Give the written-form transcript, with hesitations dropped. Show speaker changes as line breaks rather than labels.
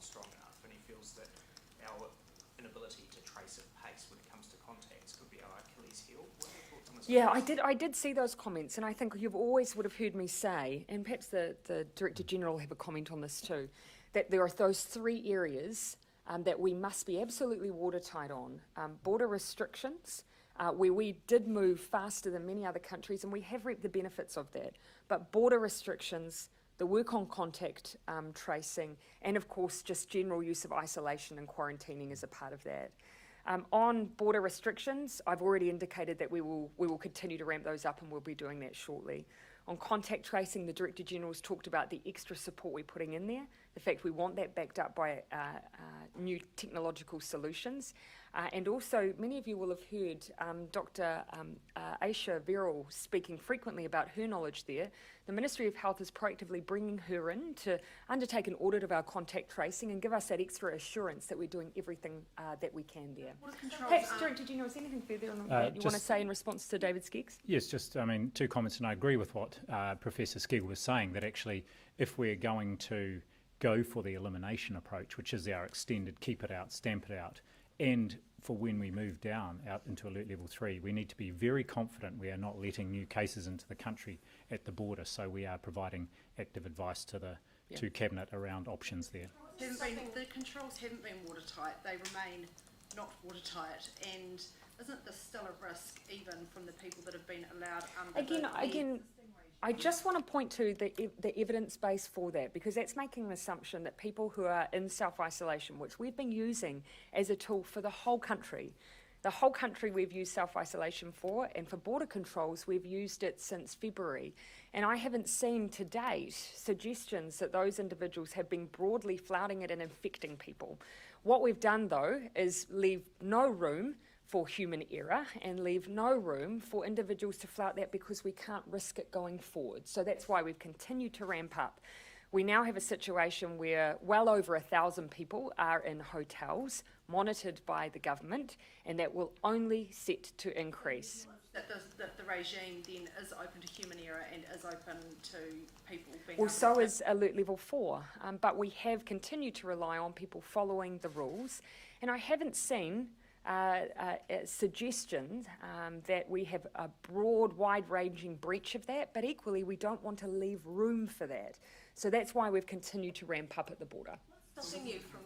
strong enough, and he feels that our inability to trace at pace when it comes to contacts could be our Achilles heel. What are your thoughts on this?
Yeah, I did see those comments, and I think you've always would have heard me say, and perhaps the Director General will have a comment on this too, that there are those three areas that we must be absolutely watertight on. Border restrictions, where we did move faster than many other countries, and we have reaped the benefits of that. But border restrictions, the work on contact tracing, and of course just general use of isolation and quarantining is a part of that. On border restrictions, I've already indicated that we will continue to ramp those up, and we'll be doing that shortly. On contact tracing, the Director General's talked about the extra support we're putting in there, the fact we want that backed up by new technological solutions. And also, many of you will have heard Dr. Aisha Verrill speaking frequently about her knowledge there. The Ministry of Health is proactively bringing her in to undertake an audit of our contact tracing and give us that extra assurance that we're doing everything that we can there. Perhaps, Director General, is there anything further on that you want to say in response to David Skeggs?
Yes, just, two comments, and I agree with what Professor Skegg was saying, that actually, if we're going to go for the elimination approach, which is our extended keep it out, stamp it out, and for when we move down out into alert level 3, we need to be very confident we are not letting new cases into the country at the border, so we are providing active advice to the to Cabinet around options there.
The controls haven't been watertight, they remain not watertight, and isn't this still a risk even from the people that have been allowed under
Again, I just want to point to the evidence base for that, because that's making an assumption that people who are in self-isolation, which we've been using as a tool for the whole country we've used self-isolation for, and for border controls we've used it since February. And I haven't seen to date suggestions that those individuals have been broadly flouting it and infecting people. What we've done though is leave no room for human error and leave no room for individuals to flout that, because we can't risk it going forward. So that's why we've continued to ramp up. We now have a situation where well over 1,000 people are in hotels monitored by the government, and that will only set to increase.
That the regime then is open to human error and is open to people being...
Well, so is Alert Level 4, but we have continued to rely on people following the rules, and I haven't seen suggestions that we have a broad, wide-ranging breach of that, but equally we don't want to leave room for that. So that's why we've continued to ramp up at the border.
What's stopping you from